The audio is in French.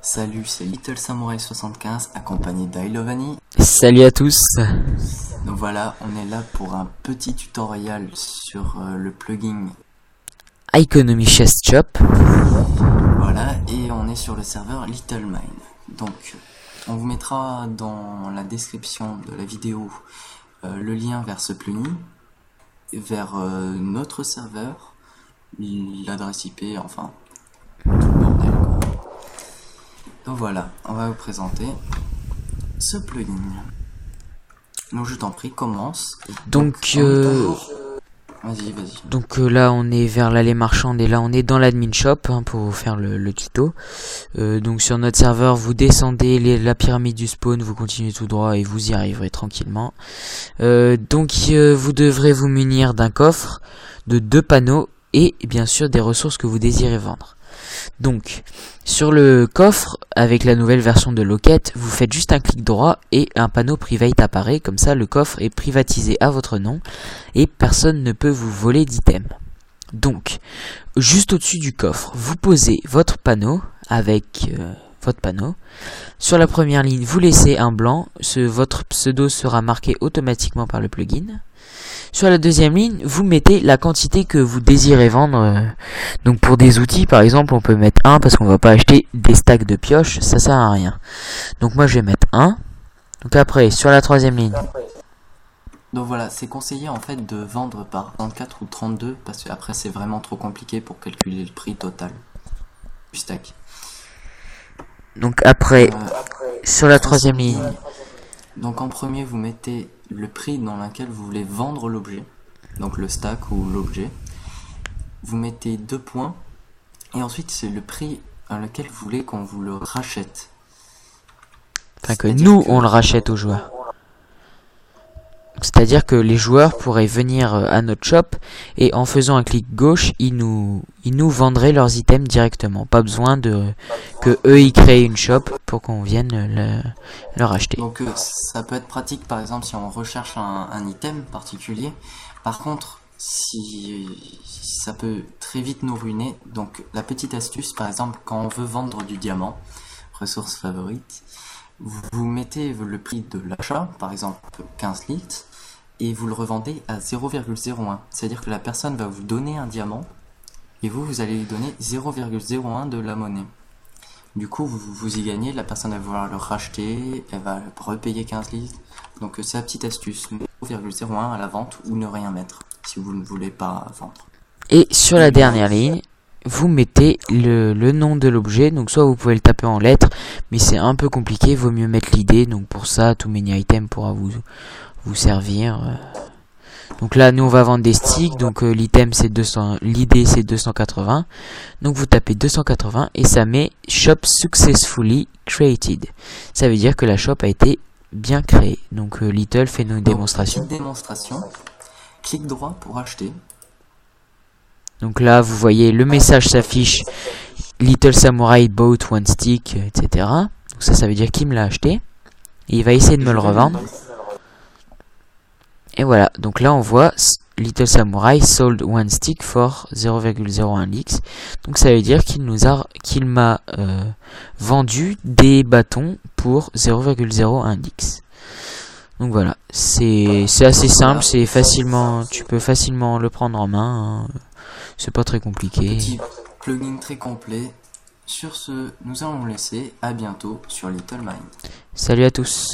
Salut, c'est Little Samurai 75 accompagné d'Ailovani. Salut à tous. Donc voilà, on est là pour un petit tutoriel sur le plugin. Economy Chest Shop. Voilà, et on est sur le serveur Little Mine. Donc, on vous mettra dans la description de la vidéo le lien vers ce plugin, vers notre serveur, l'adresse IP, enfin, tout le bordel quoi. Donc voilà, on va vous présenter ce plugin. Donc je t'en prie, commence. Donc vas-y. Là on est vers l'allée marchande et là on est dans l'admin shop pour vous faire le tuto. Donc sur notre serveur vous descendez la pyramide du spawn, vous continuez tout droit et vous y arriverez tranquillement. Vous devrez vous munir d'un coffre, de 2 panneaux et bien sûr des ressources que vous désirez vendre. Donc sur le coffre, avec la nouvelle version de Locket, vous faites juste un clic droit et un panneau private apparaît. Comme ça le coffre est privatisé à votre nom et personne ne peut vous voler d'items. Donc juste au-dessus du coffre, vous posez votre panneau avec votre panneau. Sur la première ligne, vous laissez un blanc, votre pseudo sera marqué automatiquement par le plugin. Sur la deuxième ligne, vous mettez la quantité que vous désirez vendre. Donc pour des outils, par exemple, on peut mettre 1 parce qu'on va pas acheter des stacks de pioches, ça sert à rien. Donc moi je vais mettre 1. Donc après, sur la troisième ligne. Donc voilà, c'est conseillé en fait de vendre par 34 ou 32 parce que après c'est vraiment trop compliqué pour calculer le prix total du stack. Donc après, sur la troisième ligne. Donc en premier vous mettez le prix dans lequel vous voulez vendre l'objet, donc le stack ou l'objet. Vous mettez 2 points et ensuite c'est le prix à lequel vous voulez qu'on vous le rachète. Enfin que nous on le rachète aux joueurs. C'est-à-dire que les joueurs pourraient venir à notre shop et en faisant un clic gauche, ils nous vendraient leurs items directement. Pas besoin que eux ils créent une shop pour qu'on vienne leur acheter. Donc ça peut être pratique par exemple si on recherche un item particulier. Par contre, si ça peut très vite nous ruiner. Donc la petite astuce par exemple quand on veut vendre du diamant, ressource favorite, vous mettez le prix de l'achat, par exemple 15 litres, et vous le revendez à 0,01. C'est-à-dire que la personne va vous donner un diamant, et vous allez lui donner 0,01 de la monnaie. Du coup, vous y gagnez, la personne va vouloir le racheter, elle va repayer 15 litres. Donc c'est la petite astuce, 0,01 à la vente, ou ne rien mettre, si vous ne voulez pas vendre. Et sur la dernière ligne, vous mettez le nom de l'objet, donc soit vous pouvez le taper en lettres, mais c'est un peu compliqué, vaut mieux mettre l'idée, donc pour ça, tout mini item pourra vous servir. Donc là, nous on va vendre des sticks, donc l'item c'est 200, l'idée c'est 280, donc vous tapez 280 et ça met shop successfully created. Ça veut dire que la shop a été bien créée. Donc Little fait une démonstration. Clic droit pour acheter. Donc là, vous voyez le message s'affiche Little Samurai bought one stick, etc. Donc ça veut dire qu'il me l'a acheté. Et il va essayer de me le revendre. Et voilà, donc là on voit Little Samurai sold one stick for 0,01 lix. Donc ça veut dire qu'il m'a vendu des bâtons pour 0,01 lix. Donc voilà, c'est assez simple, tu peux facilement le prendre en main. C'est pas très compliqué. Petit plugin très complet. Sur ce, nous allons vous laisser. À bientôt sur Little Mine. Salut à tous.